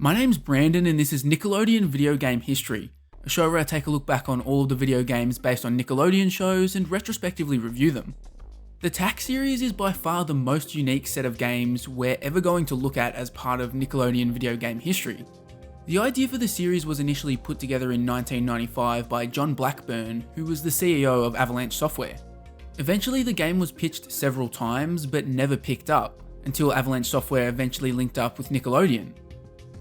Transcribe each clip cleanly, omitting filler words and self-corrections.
My name's Brandon and this is Nickelodeon Video Game History, a show where I take a look back on all of the video games based on Nickelodeon shows and retrospectively review them. The Tak series is by far the most unique set of games we're ever going to look at as part of Nickelodeon Video Game History. The idea for the series was initially put together in 1995 by John Blackburn, who was the CEO of Avalanche Software. Eventually the game was pitched several times but never picked up, until Avalanche Software eventually linked up with Nickelodeon.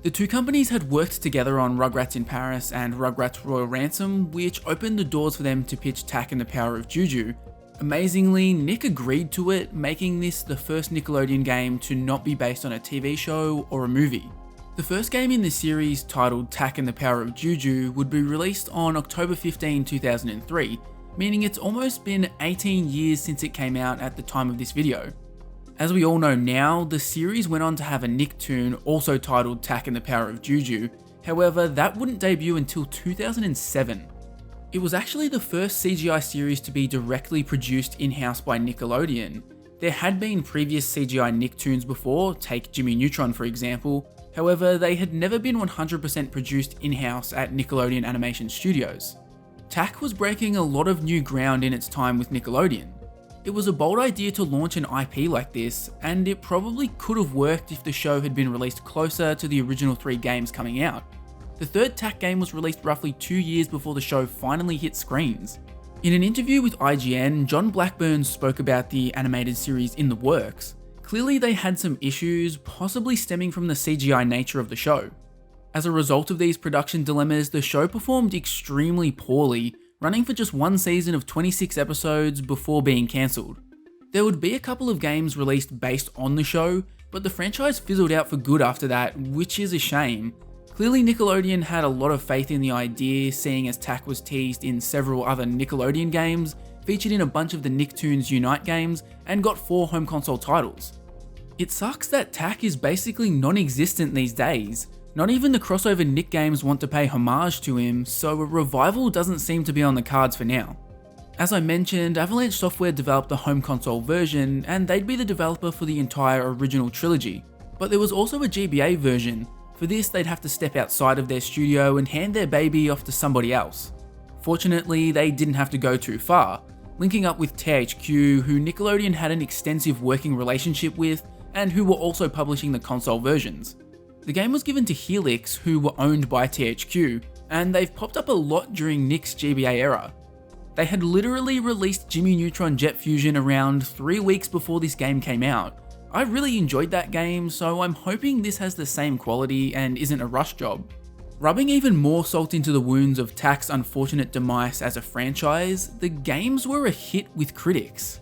The two companies had worked together on Rugrats in Paris and Rugrats Royal Ransom, which opened the doors for them to pitch Tak and the Power of Juju. Amazingly, Nick agreed to it, making this the first Nickelodeon game to not be based on a TV show or a movie. The first game in the series, titled Tak and the Power of Juju, would be released on October 15, 2003, meaning it's almost been 18 years since it came out at the time of this video. As we all know now, the series went on to have a Nicktoon also titled Tak and the Power of Juju, however that wouldn't debut until 2007. It was actually the first CGI series to be directly produced in-house by Nickelodeon. There had been previous CGI Nicktoons before, take Jimmy Neutron for example, however they had never been 100% produced in-house at Nickelodeon Animation Studios. Tak was breaking a lot of new ground in its time with Nickelodeon. It was a bold idea to launch an IP like this, and it probably could have worked if the show had been released closer to the original 3 games coming out. The third Tak game was released roughly 2 years before the show finally hit screens. In an interview with IGN, John Blackburn spoke about the animated series in the works. Clearly they had some issues, possibly stemming from the CGI nature of the show. As a result of these production dilemmas, the show performed extremely poorly, running for just one season of 26 episodes before being cancelled. There would be a couple of games released based on the show, but the franchise fizzled out for good after that, which is a shame. Clearly Nickelodeon had a lot of faith in the idea, seeing as Tak was teased in several other Nickelodeon games, featured in a bunch of the Nicktoons Unite games, and got 4 home console titles. It sucks that Tak is basically non-existent these days. Not even the crossover Nick games want to pay homage to him, so a revival doesn't seem to be on the cards for now. As I mentioned, Avalanche Software developed the home console version, and they'd be the developer for the entire original trilogy. But there was also a GBA version. For this, they'd have to step outside of their studio and hand their baby off to somebody else. Fortunately, they didn't have to go too far, linking up with THQ, who Nickelodeon had an extensive working relationship with, and who were also publishing the console versions. The game was given to Helix, who were owned by THQ, and they've popped up a lot during Nick's GBA era. They had literally released Jimmy Neutron Jet Fusion around 3 weeks before this game came out. I really enjoyed that game, so I'm hoping this has the same quality and isn't a rush job. Rubbing even more salt into the wounds of Tak's unfortunate demise as a franchise, the games were a hit with critics.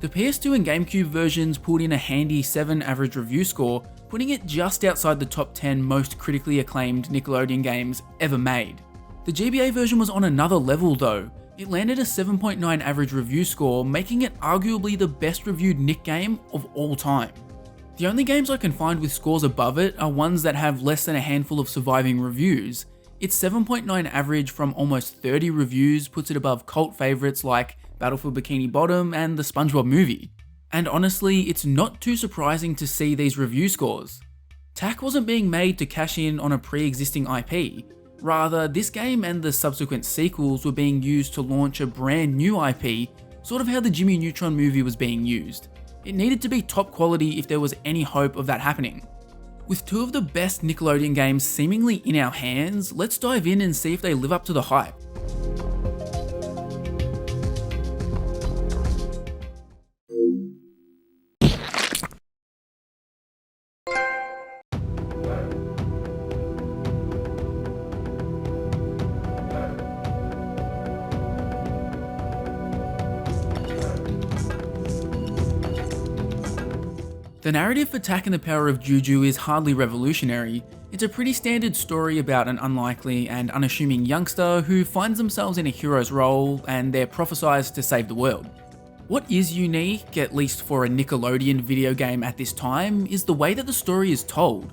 The PS2 and GameCube versions pulled in a handy 7 average review score, putting it just outside the top 10 most critically acclaimed Nickelodeon games ever made. The GBA version was on another level though. It landed a 7.9 average review score, making it arguably the best reviewed Nick game of all time. The only games I can find with scores above it are ones that have less than a handful of surviving reviews. Its 7.9 average from almost 30 reviews puts it above cult favourites like Battle for Bikini Bottom and the SpongeBob movie. And honestly, it's not too surprising to see these review scores. Tak wasn't being made to cash in on a pre-existing IP. Rather, this game and the subsequent sequels were being used to launch a brand new IP, sort of how the Jimmy Neutron movie was being used. It needed to be top quality if there was any hope of that happening. With 2 of the best Nickelodeon games seemingly in our hands, let's dive in and see if they live up to the hype. The narrative for Tak and the Power of Juju is hardly revolutionary. It's a pretty standard story about an unlikely and unassuming youngster who finds themselves in a hero's role and they're prophesized to save the world. What is unique, at least for a Nickelodeon video game at this time, is the way that the story is told.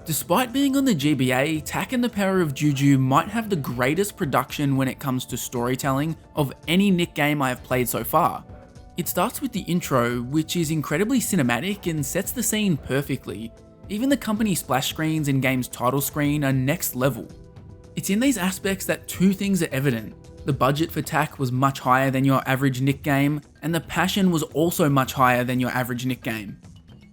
Despite being on the GBA, Tak and the Power of Juju might have the greatest production when it comes to storytelling of any Nick game I have played so far. It starts with the intro, which is incredibly cinematic and sets the scene perfectly. Even the company splash screens in game's title screen are next level. It's in these aspects that two things are evident. The budget for Tak was much higher than your average Nick game, and the passion was also much higher than your average Nick game.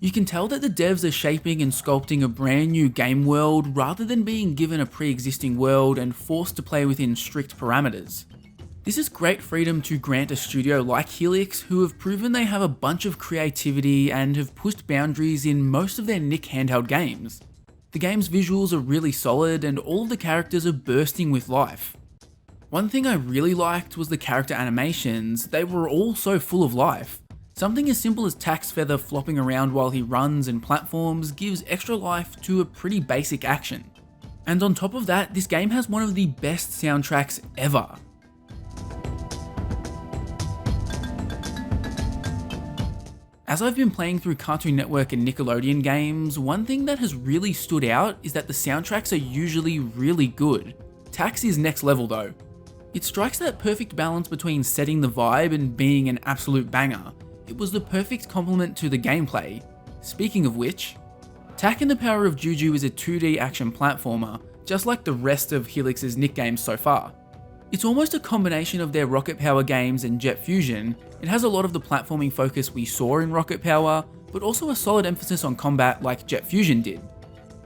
You can tell that the devs are shaping and sculpting a brand new game world rather than being given a pre-existing world and forced to play within strict parameters. This is great freedom to grant a studio like Helix, who have proven they have a bunch of creativity and have pushed boundaries in most of their Nick handheld games. The game's visuals are really solid and all of the characters are bursting with life. One thing I really liked was the character animations. They were all so full of life. Something as simple as Tak's feather flopping around while he runs and platforms gives extra life to a pretty basic action. And on top of that, this game has one of the best soundtracks ever. As I've been playing through Cartoon Network and Nickelodeon games, one thing that has really stood out is that the soundtracks are usually really good. Tak's is next level though. It strikes that perfect balance between setting the vibe and being an absolute banger. It was the perfect complement to the gameplay. Speaking of which, Tak and the Power of Juju is a 2D action platformer, just like the rest of Helix's Nick games so far. It's almost a combination of their Rocket Power games and Jet Fusion. It has a lot of the platforming focus we saw in Rocket Power, but also a solid emphasis on combat like Jet Fusion did.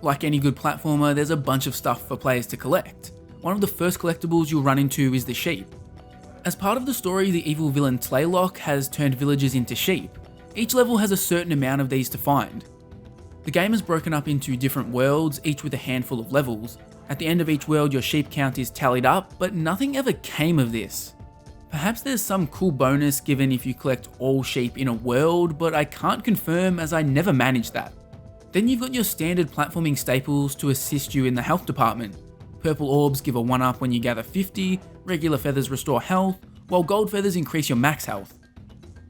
Like any good platformer, there's a bunch of stuff for players to collect. One of the first collectibles you'll run into is the sheep. As part of the story, the evil villain Tlaylock has turned villagers into sheep. Each level has a certain amount of these to find. The game is broken up into different worlds, each with a handful of levels. At the end of each world, your sheep count is tallied up, but nothing ever came of this. Perhaps there's some cool bonus given if you collect all sheep in a world, but I can't confirm as I never managed that. Then you've got your standard platforming staples to assist you in the health department. Purple orbs give a 1-up when you gather 50, regular feathers restore health, while gold feathers increase your max health.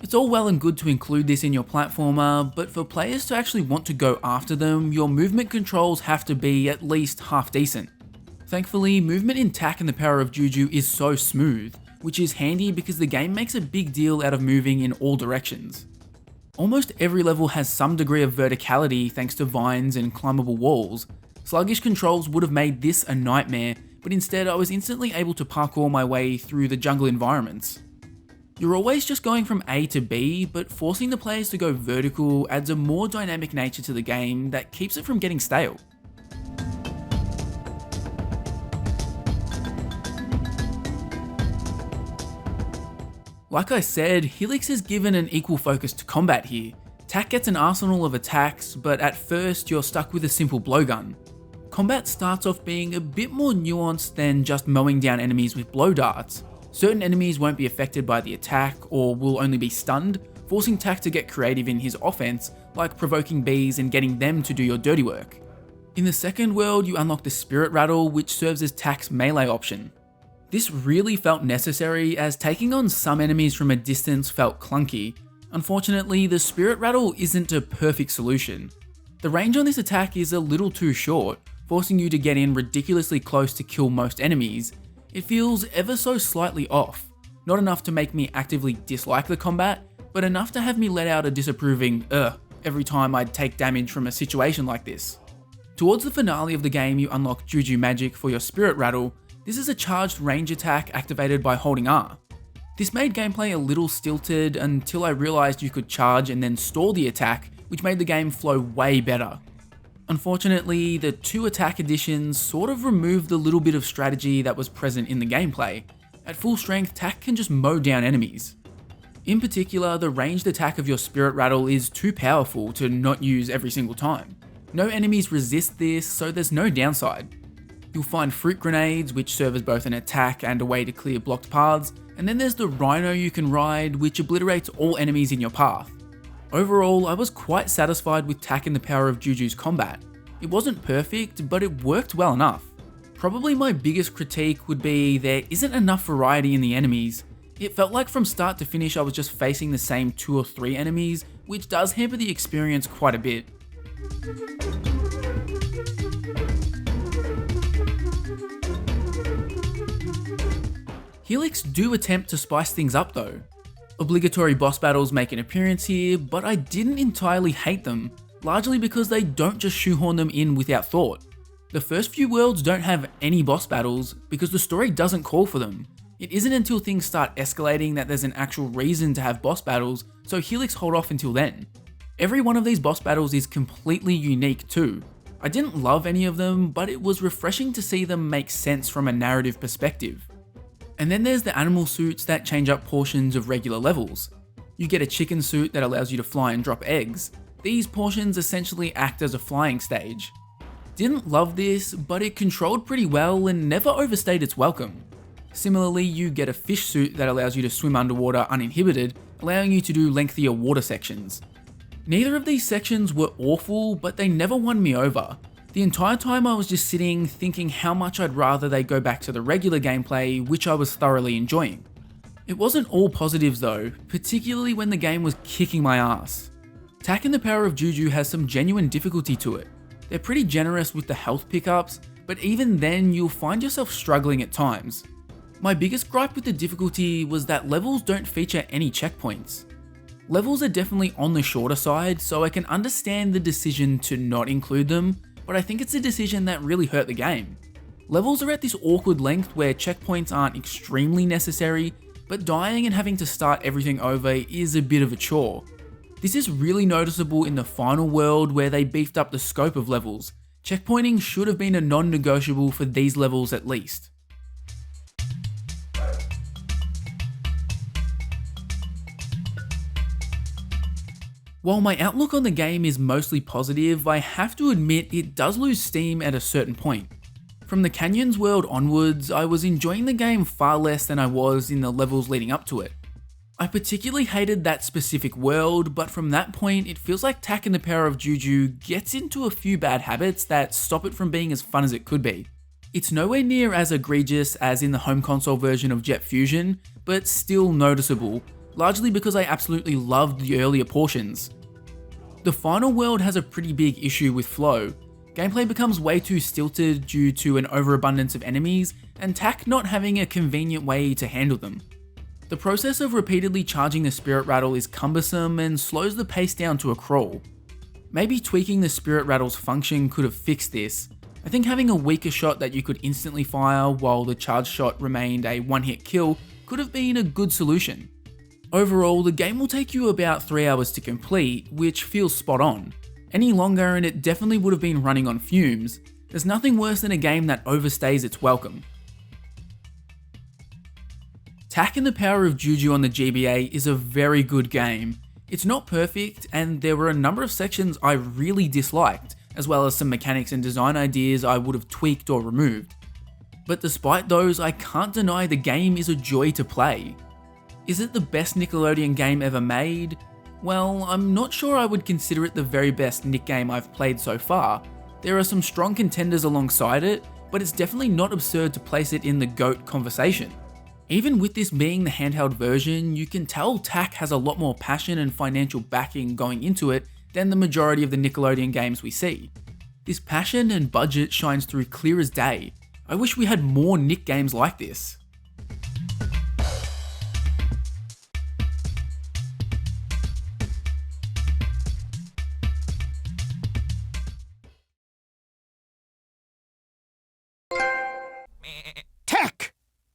It's all well and good to include this in your platformer, but for players to actually want to go after them, your movement controls have to be at least half decent. Thankfully, movement in Tak and the Power of Juju is so smooth, which is handy because the game makes a big deal out of moving in all directions. Almost every level has some degree of verticality thanks to vines and climbable walls. Sluggish controls would have made this a nightmare, but instead I was instantly able to parkour my way through the jungle environments. You're always just going from A to B, but forcing the players to go vertical adds a more dynamic nature to the game that keeps it from getting stale. Like I said, Helix is given an equal focus to combat here. Tak gets an arsenal of attacks, but at first you're stuck with a simple blowgun. Combat starts off being a bit more nuanced than just mowing down enemies with blow darts. Certain enemies won't be affected by the attack or will only be stunned, forcing Tak to get creative in his offense, like provoking bees and getting them to do your dirty work. In the second world, you unlock the Spirit Rattle, which serves as Tak's melee option. This really felt necessary, as taking on some enemies from a distance felt clunky. Unfortunately, the Spirit Rattle isn't a perfect solution. The range on this attack is a little too short, forcing you to get in ridiculously close to kill most enemies. It feels ever so slightly off. Not enough to make me actively dislike the combat, but enough to have me let out a disapproving "ugh" every time I'd take damage from a situation like this. Towards the finale of the game, you unlock Juju Magic for your Spirit Rattle. This is a charged range attack activated by holding R. This made gameplay a little stilted until I realised you could charge and then stall the attack, which made the game flow way better. Unfortunately, the 2 attack additions sort of removed the little bit of strategy that was present in the gameplay. At full strength, Tak can just mow down enemies. In particular, the ranged attack of your Spirit Rattle is too powerful to not use every single time. No enemies resist this, so there's no downside. You'll find fruit grenades, which serve as both an attack and a way to clear blocked paths, and then there's the Rhino you can ride, which obliterates all enemies in your path. Overall, I was quite satisfied with Tak and the Power of Juju's combat. It wasn't perfect, but it worked well enough. Probably my biggest critique would be there isn't enough variety in the enemies. It felt like from start to finish I was just facing the same 2 or 3 enemies, which does hamper the experience quite a bit. Helix do attempt to spice things up though. Obligatory boss battles make an appearance here, but I didn't entirely hate them. largely because they don't just shoehorn them in without thought. The first few worlds don't have any boss battles because the story doesn't call for them. It isn't until things start escalating that there's an actual reason to have boss battles, so Helix hold off until then. Every one of these boss battles is completely unique too. I didn't love any of them, but it was refreshing to see them make sense from a narrative perspective. And then there's the animal suits that change up portions of regular levels. You get a chicken suit that allows you to fly and drop eggs. These portions essentially act as a flying stage. Didn't love this, but it controlled pretty well and never overstayed its welcome. Similarly, you get a fish suit that allows you to swim underwater uninhibited, allowing you to do lengthier water sections. Neither of these sections were awful, but they never won me over. The entire time I was just sitting thinking how much I'd rather they go back to the regular gameplay, which I was thoroughly enjoying. It wasn't all positives though, particularly when the game was kicking my ass. Tak and the Power of Juju has some genuine difficulty to it. They're pretty generous with the health pickups, but even then you'll find yourself struggling at times. My biggest gripe with the difficulty was that levels don't feature any checkpoints. Levels are definitely on the shorter side, so I can understand the decision to not include them, but I think it's a decision that really hurt the game. Levels are at this awkward length where checkpoints aren't extremely necessary, but dying and having to start everything over is a bit of a chore. This is really noticeable in the final world where they beefed up the scope of levels. Checkpointing should have been a non-negotiable for these levels at least. While my outlook on the game is mostly positive, I have to admit it does lose steam at a certain point. From the Canyons world onwards, I was enjoying the game far less than I was in the levels leading up to it. I particularly hated that specific world, but from that point it feels like Tak and the Power of Juju gets into a few bad habits that stop it from being as fun as it could be. It's nowhere near as egregious as in the home console version of Jet Fusion, but still noticeable, largely because I absolutely loved the earlier portions. The final world has a pretty big issue with flow. Gameplay becomes way too stilted due to an overabundance of enemies, and Tak not having a convenient way to handle them. The process of repeatedly charging the spirit rattle is cumbersome and slows the pace down to a crawl. Maybe tweaking the spirit rattle's function could have fixed this. I think having a weaker shot that you could instantly fire while the charged shot remained a one-hit kill could have been a good solution. Overall, the game will take you about 3 hours to complete, which feels spot on. Any longer and it definitely would have been running on fumes. There's nothing worse than a game that overstays its welcome. Tak and the Power of Juju on the GBA is a very good game. It's not perfect, and there were a number of sections I really disliked, as well as some mechanics and design ideas I would have tweaked or removed. But despite those, I can't deny the game is a joy to play. Is it the best Nickelodeon game ever made? Well, I'm not sure I would consider it the very best Nick game I've played so far. There are some strong contenders alongside it, but it's definitely not absurd to place it in the GOAT conversation. Even with this being the handheld version, you can tell Tak has a lot more passion and financial backing going into it than the majority of the Nickelodeon games we see. This passion and budget shines through clear as day. I wish we had more Nick games like this. Tak!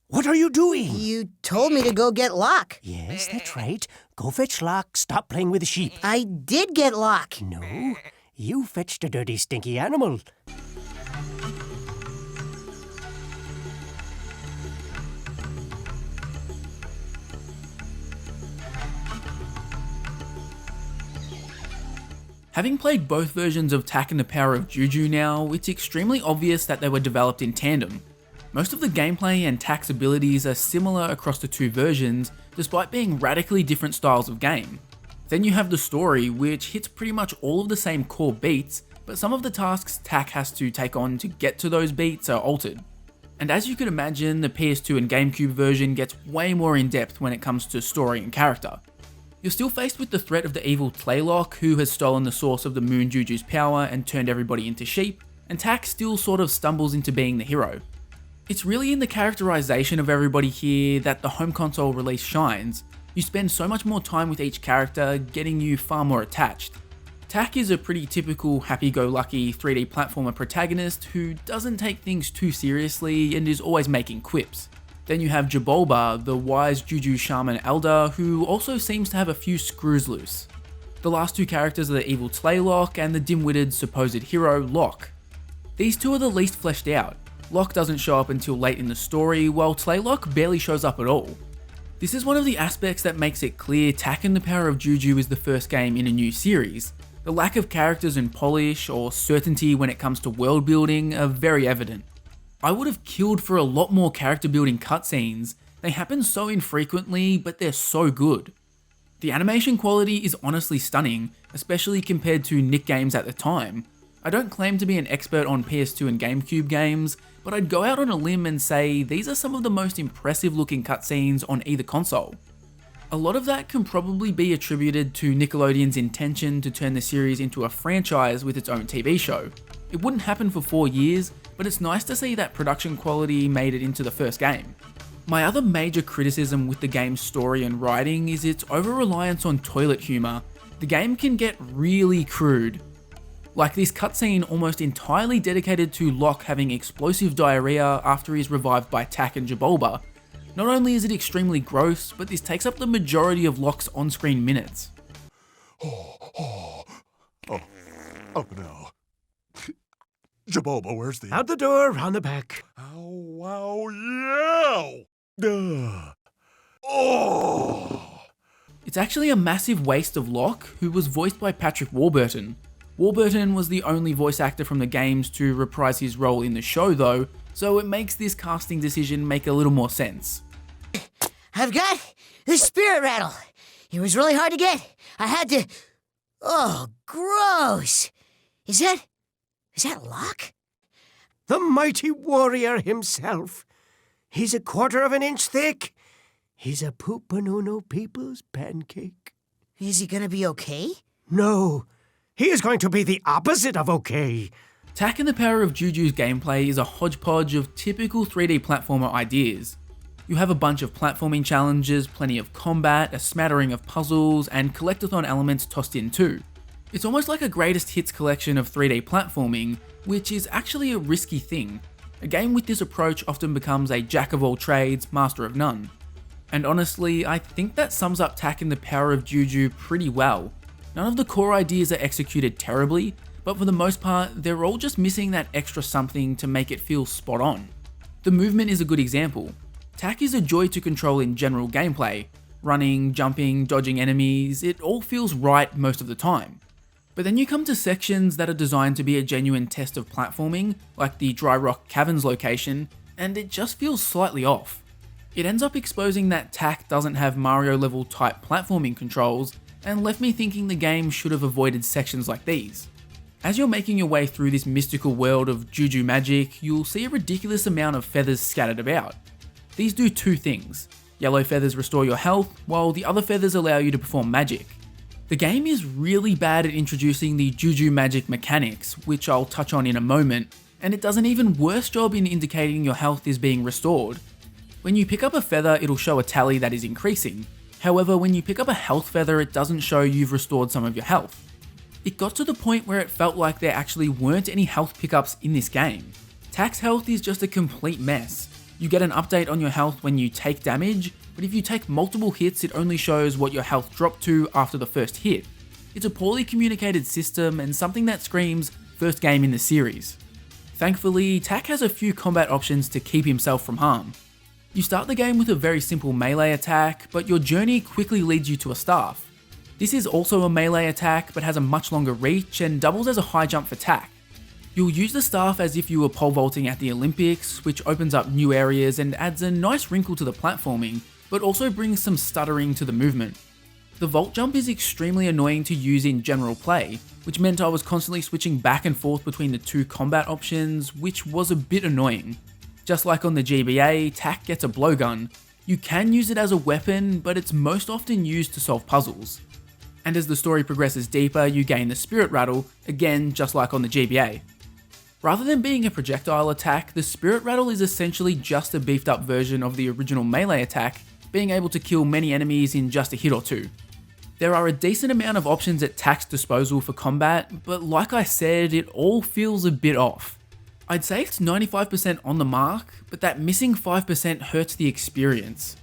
What are you doing? You told me to go get Locke. Yes, that's right. Go fetch Locke. Stop playing with the sheep. I did get Locke. No, you fetched a dirty, stinky animal. Having played both versions of Tak and the Power of Juju now, it's extremely obvious that they were developed in tandem. Most of the gameplay and Tak's abilities are similar across the two versions, despite being radically different styles of game. Then you have the story, which hits pretty much all of the same core beats, but some of the tasks Tak has to take on to get to those beats are altered. And as you could imagine, the PS2 and GameCube version gets way more in depth when it comes to story and character. You're still faced with the threat of the evil Tlaylock, who has stolen the source of the Moon Juju's power and turned everybody into sheep, and Tak still sort of stumbles into being the hero. It's really in the characterization of everybody here that the home console release shines. You spend so much more time with each character, getting you far more attached. Tak is a pretty typical happy-go-lucky 3D platformer protagonist who doesn't take things too seriously and is always making quips. Then you have Jabolba, the wise Juju shaman elder, who also seems to have a few screws loose. The last two characters are the evil Tlaylock and the dim-witted supposed hero, Locke. These two are the least fleshed out. Locke doesn't show up until late in the story, while Tlaylock barely shows up at all. This is one of the aspects that makes it clear Tak and the Power of Juju is the first game in a new series. The lack of characters and polish or certainty when it comes to world building are very evident. I would have killed for a lot more character building cutscenes. They happen so infrequently, but they're so good. The animation quality is honestly stunning, especially compared to Nick games at the time. I don't claim to be an expert on PS2 and GameCube games, but I'd go out on a limb and say these are some of the most impressive looking cutscenes on either console. A lot of that can probably be attributed to Nickelodeon's intention to turn the series into a franchise with its own TV show. It wouldn't happen for 4 years, but it's nice to see that production quality made it into the first game. My other major criticism with the game's story and writing is its over-reliance on toilet humour. The game can get really crude. Like this cutscene almost entirely dedicated to Locke having explosive diarrhea after he's revived by Tak and Jabolba. Not only is it extremely gross, but this takes up the majority of Locke's on-screen minutes. Oh no. Jabolba, where's the... Out the door, round the back. Ow, yeah! Oh! It's actually a massive waste of Locke, who was voiced by Patrick Warburton. Warburton was the only voice actor from the games to reprise his role in the show though, so it makes this casting decision make a little more sense. I've got the spirit rattle. It was really hard to get. I had to... Oh, gross. Is that Locke? The mighty warrior himself. He's 1/4 of an inch thick. He's a Poopanoono people's pancake. Is he gonna be okay? No, he is going to be the opposite of okay. Tak and the Power of Juju's gameplay is a hodgepodge of typical 3D platformer ideas. You have a bunch of platforming challenges, plenty of combat, a smattering of puzzles, and collectathon elements tossed in too. It's almost like a greatest hits collection of 3D platforming, which is actually a risky thing. A game with this approach often becomes a jack of all trades, master of none. And honestly, I think that sums up Tak and the Power of Juju pretty well. None of the core ideas are executed terribly, but for the most part, they're all just missing that extra something to make it feel spot on. The movement is a good example. Tak is a joy to control in general gameplay. Running, jumping, dodging enemies, it all feels right most of the time. But then you come to sections that are designed to be a genuine test of platforming, like the Dry Rock Caverns location, and it just feels slightly off. It ends up exposing that Tak doesn't have Mario level type platforming controls, and left me thinking the game should have avoided sections like these. As you're making your way through this mystical world of Juju magic, you'll see a ridiculous amount of feathers scattered about. These do two things. Yellow feathers restore your health, while the other feathers allow you to perform magic. The game is really bad at introducing the Juju magic mechanics, which I'll touch on in a moment, and it does an even worse job in indicating your health is being restored. When you pick up a feather, it'll show a tally that is increasing. However, when you pick up a health feather, it doesn't show you've restored some of your health. It got to the point where it felt like there actually weren't any health pickups in this game. Tak's health is just a complete mess. You get an update on your health when you take damage, but if you take multiple hits, it only shows what your health dropped to after the first hit. It's a poorly communicated system and something that screams first game in the series. Thankfully, Tak has a few combat options to keep himself from harm. You start the game with a very simple melee attack, but your journey quickly leads you to a staff. This is also a melee attack, but has a much longer reach and doubles as a high jump for Tak. You'll use the staff as if you were pole vaulting at the Olympics, which opens up new areas and adds a nice wrinkle to the platforming, but also brings some stuttering to the movement. The vault jump is extremely annoying to use in general play, which meant I was constantly switching back and forth between the two combat options, which was a bit annoying. Just like on the GBA, Tak gets a blowgun. You can use it as a weapon, but it's most often used to solve puzzles. And as the story progresses deeper, you gain the Spirit Rattle, again just like on the GBA. Rather than being a projectile attack, the Spirit Rattle is essentially just a beefed up version of the original melee attack, being able to kill many enemies in just a hit or two. There are a decent amount of options at Tak's disposal for combat, but like I said, it all feels a bit off. I'd say it's 95% on the mark, but that missing 5% hurts the experience.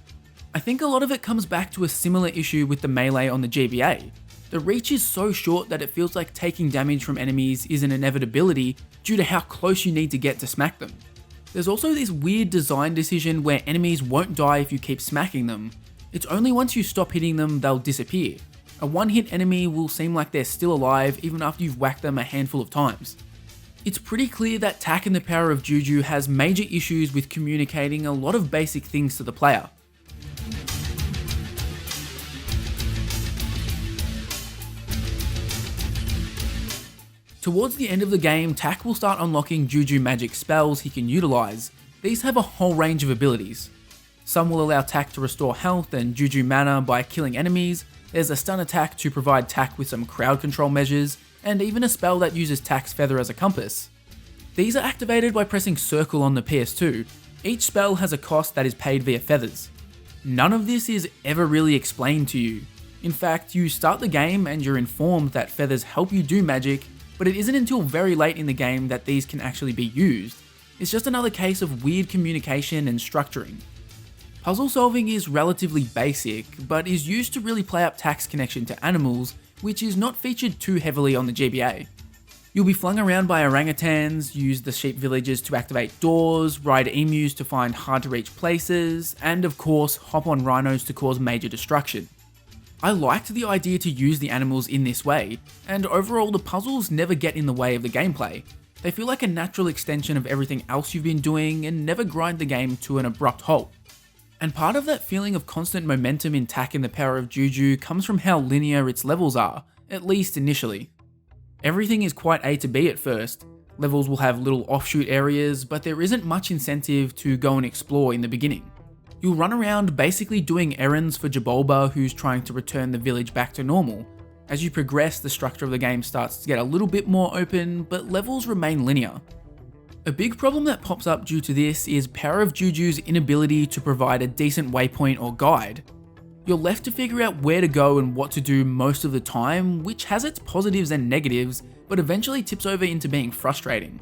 I think a lot of it comes back to a similar issue with the melee on the GBA. The reach is so short that it feels like taking damage from enemies is an inevitability due to how close you need to get to smack them. There's also this weird design decision where enemies won't die if you keep smacking them. It's only once you stop hitting them they'll disappear. A one-hit enemy will seem like they're still alive even after you've whacked them a handful of times. It's pretty clear that Tak and the Power of Juju has major issues with communicating a lot of basic things to the player. Towards the end of the game, Tak will start unlocking Juju magic spells he can utilise. These have a whole range of abilities. Some will allow Tak to restore health and Juju mana by killing enemies. There's a stun attack to provide Tak with some crowd control measures, and even a spell that uses Tak's feather as a compass. These are activated by pressing circle on the PS2. Each spell has a cost that is paid via feathers. None of this is ever really explained to you. In fact, you start the game and you're informed that feathers help you do magic, but it isn't until very late in the game that these can actually be used. It's just another case of weird communication and structuring. Puzzle solving is relatively basic, but is used to really play up Tak's connection to animals, which is not featured too heavily on the GBA. You'll be flung around by orangutans, use the sheep villages to activate doors, ride emus to find hard to reach places, and of course hop on rhinos to cause major destruction. I liked the idea to use the animals in this way, and overall the puzzles never get in the way of the gameplay. They feel like a natural extension of everything else you've been doing and never grind the game to an abrupt halt. And part of that feeling of constant momentum in Tak and the Power of Juju comes from how linear its levels are, at least initially. Everything is quite A to B at first. Levels will have little offshoot areas, but there isn't much incentive to go and explore in the beginning. You'll run around basically doing errands for Jabolba, who's trying to return the village back to normal. As you progress, the structure of the game starts to get a little bit more open, but levels remain linear. A big problem that pops up due to this is Power of Juju's inability to provide a decent waypoint or guide. You're left to figure out where to go and what to do most of the time, which has its positives and negatives, but eventually tips over into being frustrating.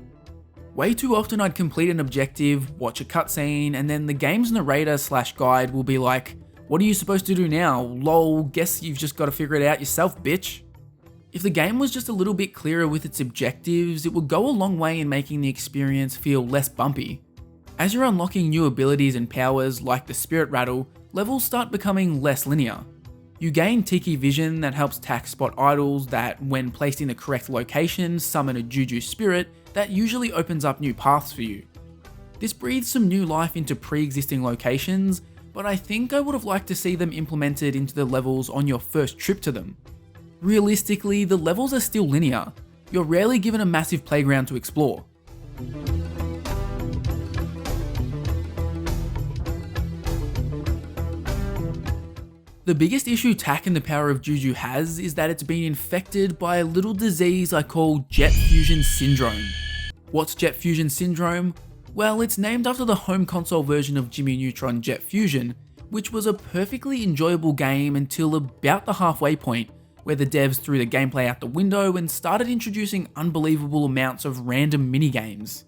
Way too often I'd complete an objective, watch a cutscene, and then the game's narrator/guide will be like, "What are you supposed to do now? Lol, guess you've just got to figure it out yourself, bitch." If the game was just a little bit clearer with its objectives, it would go a long way in making the experience feel less bumpy. As you're unlocking new abilities and powers like the Spirit Rattle, levels start becoming less linear. You gain Tiki Vision that helps Tak spot idols that, when placed in the correct location, summon a Juju spirit that usually opens up new paths for you. This breathes some new life into pre-existing locations, but I think I would have liked to see them implemented into the levels on your first trip to them. Realistically, the levels are still linear. You're rarely given a massive playground to explore. The biggest issue Tak and the Power of Juju has is that it's been infected by a little disease I call Jet Fusion Syndrome. What's Jet Fusion Syndrome? Well, it's named after the home console version of Jimmy Neutron Jet Fusion, which was a perfectly enjoyable game until about the halfway point, where the devs threw the gameplay out the window and started introducing unbelievable amounts of random minigames.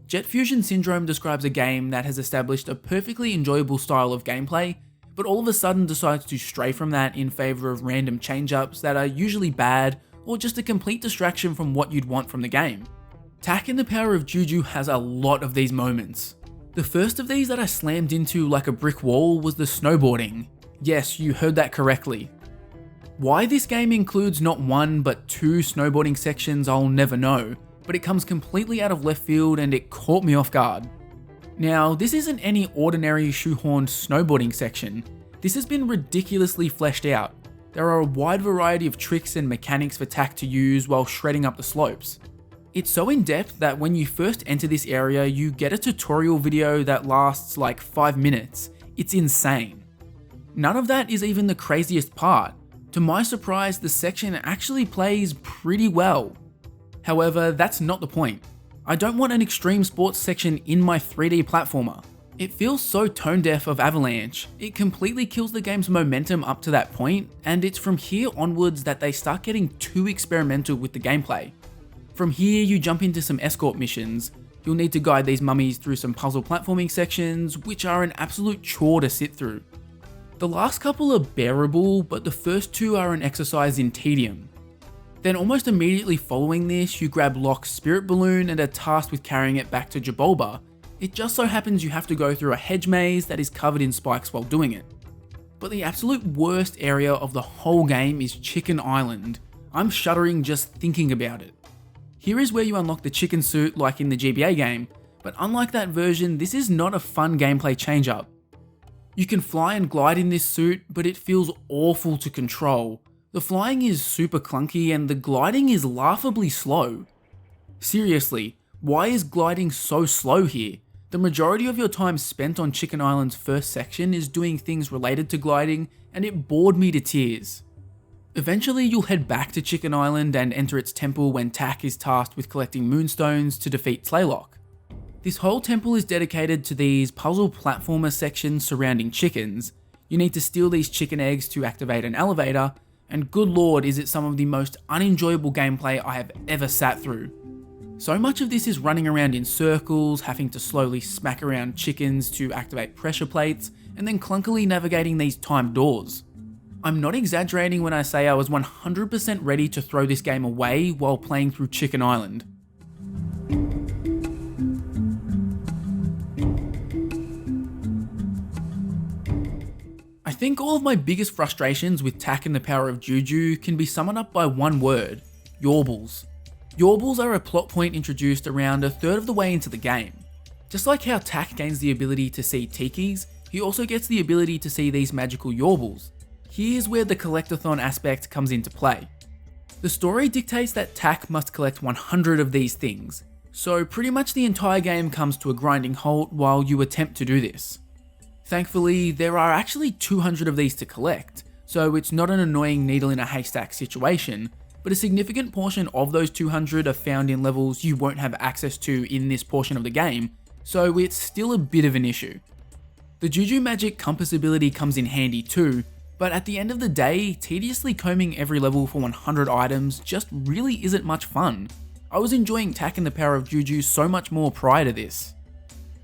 Jet Fusion Syndrome describes a game that has established a perfectly enjoyable style of gameplay, but all of a sudden decides to stray from that in favour of random change-ups that are usually bad or just a complete distraction from what you'd want from the game. Tak and the Power of Juju has a lot of these moments. The first of these that I slammed into like a brick wall was the snowboarding. Yes, you heard that correctly. Why this game includes not one but two snowboarding sections I'll never know, but it comes completely out of left field and it caught me off guard. Now, this isn't any ordinary shoehorned snowboarding section. This has been ridiculously fleshed out. There are a wide variety of tricks and mechanics for Tak to use while shredding up the slopes. It's so in depth that when you first enter this area, you get a tutorial video that lasts like 5 minutes. It's insane. None of that is even the craziest part. To my surprise, the section actually plays pretty well. However, that's not the point. I don't want an extreme sports section in my 3D platformer. It feels so tone deaf of Avalanche, it completely kills the game's momentum up to that point, and it's from here onwards that they start getting too experimental with the gameplay. From here you jump into some escort missions, you'll need to guide these mummies through some puzzle platforming sections, which are an absolute chore to sit through. The last couple are bearable, but the first two are an exercise in tedium. Then almost immediately following this, you grab Locke's spirit balloon and are tasked with carrying it back to Jabolba. It just so happens you have to go through a hedge maze that is covered in spikes while doing it. But the absolute worst area of the whole game is Chicken Island. I'm shuddering just thinking about it. Here is where you unlock the chicken suit like in the GBA game, but unlike that version, this is not a fun gameplay change-up. You can fly and glide in this suit, but it feels awful to control. The flying is super clunky and the gliding is laughably slow. Seriously, why is gliding so slow here? The majority of your time spent on Chicken Island's first section is doing things related to gliding, and it bored me to tears. Eventually you'll head back to Chicken Island and enter its temple when Tak is tasked with collecting moonstones to defeat Slaylock. This whole temple is dedicated to these puzzle platformer sections surrounding chickens. You need to steal these chicken eggs to activate an elevator, and good lord is it some of the most unenjoyable gameplay I have ever sat through. So much of this is running around in circles, having to slowly smack around chickens to activate pressure plates, and then clunkily navigating these timed doors. I'm not exaggerating when I say I was 100% ready to throw this game away while playing through Chicken Island. I think all of my biggest frustrations with Tak and the Power of Juju can be summed up by one word: Yorbles. Yorbles are a plot point introduced around a third of the way into the game. Just like how Tak gains the ability to see tikis, he also gets the ability to see these magical Yorbles. Here's where the collectathon aspect comes into play. The story dictates that Tak must collect 100 of these things, so pretty much the entire game comes to a grinding halt while you attempt to do this. Thankfully, there are actually 200 of these to collect, so it's not an annoying needle in a haystack situation, but a significant portion of those 200 are found in levels you won't have access to in this portion of the game, so it's still a bit of an issue. The Juju Magic Compass ability comes in handy too, but at the end of the day, tediously combing every level for 100 items just really isn't much fun. I was enjoying Tak and the Power of Juju so much more prior to this.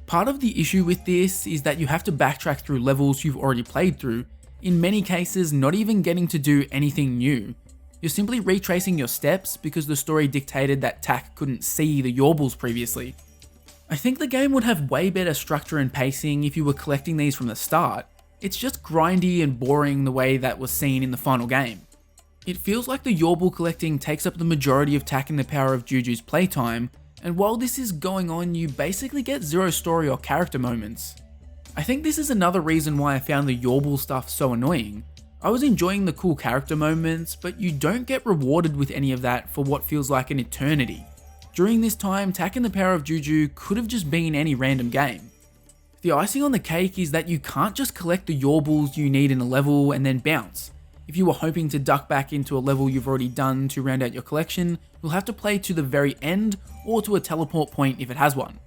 Part of the issue with this is that you have to backtrack through levels you've already played through, in many cases not even getting to do anything new. You're simply retracing your steps because the story dictated that Tak couldn't see the Yorbles previously. I think the game would have way better structure and pacing if you were collecting these from the start. It's just grindy and boring the way that was seen in the final game. It feels like the Yorble collecting takes up the majority of Tak and the Power of Juju's playtime, and while this is going on, you basically get zero story or character moments. I think this is another reason why I found the Yorble stuff so annoying. I was enjoying the cool character moments, but you don't get rewarded with any of that for what feels like an eternity. During this time, Tak and the Power of Juju could have just been any random game. The icing on the cake is that you can't just collect the Yorbles you need in a level and then bounce. If you were hoping to duck back into a level you've already done to round out your collection, you'll have to play to the very end or to a teleport point if it has one.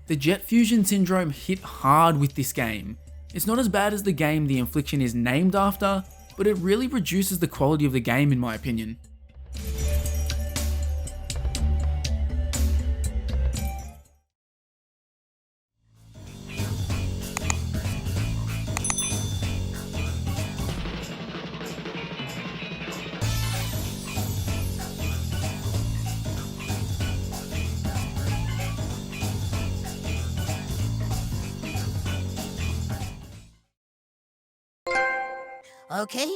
The Jet Fusion syndrome hit hard with this game. It's not as bad as the game the infliction is named after, but it really reduces the quality of the game in my opinion. Okay,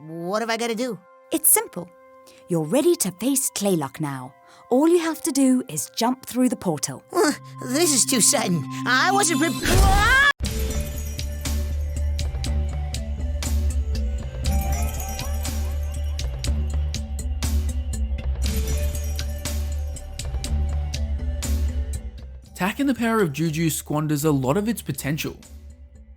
what have I got to do? It's simple. You're ready to face Slaylock now. All you have to do is jump through the portal. This is too sudden. I wasn't prepared. Tak and the Power of Juju squanders a lot of its potential.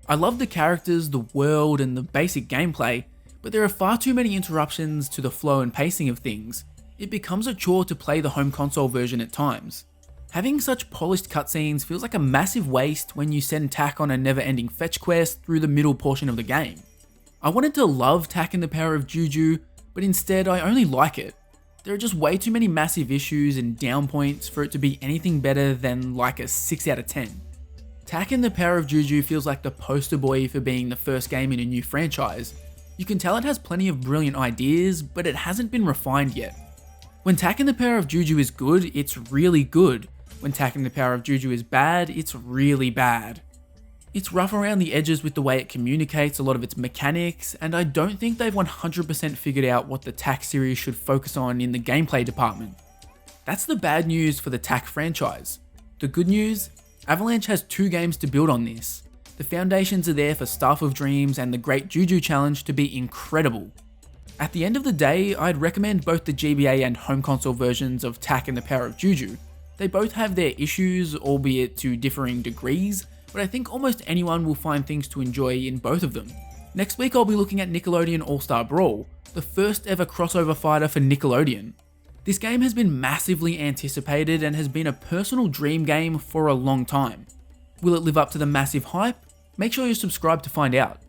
I love the characters, the world, and the basic gameplay, but there are far too many interruptions to the flow and pacing of things. It becomes a chore to play the home console version at times. Having such polished cutscenes feels like a massive waste when you send Tak on a never-ending fetch quest through the middle portion of the game. I wanted to love Tak and the Power of Juju, but instead I only like it. There are just way too many massive issues and down points for it to be anything better than like a 6 out of 10. Tak and the Power of Juju feels like the poster boy for being the first game in a new franchise. You can tell it has plenty of brilliant ideas, but it hasn't been refined yet. When Tak and the Power of Juju is good, it's really good. When Tak and the Power of Juju is bad, it's really bad. It's rough around the edges with the way it communicates a lot of its mechanics, and I don't think they've 100% figured out what the Tak series should focus on in the gameplay department. That's the bad news for the Tak franchise. The good news? Avalanche has 2 games to build on this. The foundations are there for Staff of Dreams and the Great Juju Challenge to be incredible. At the end of the day, I'd recommend both the GBA and home console versions of Tak and the Power of Juju. They both have their issues, albeit to differing degrees, but I think almost anyone will find things to enjoy in both of them. Next week I'll be looking at Nickelodeon All-Star Brawl, the first ever crossover fighter for Nickelodeon. This game has been massively anticipated and has been a personal dream game for a long time. Will it live up to the massive hype? Make sure you're subscribed to find out.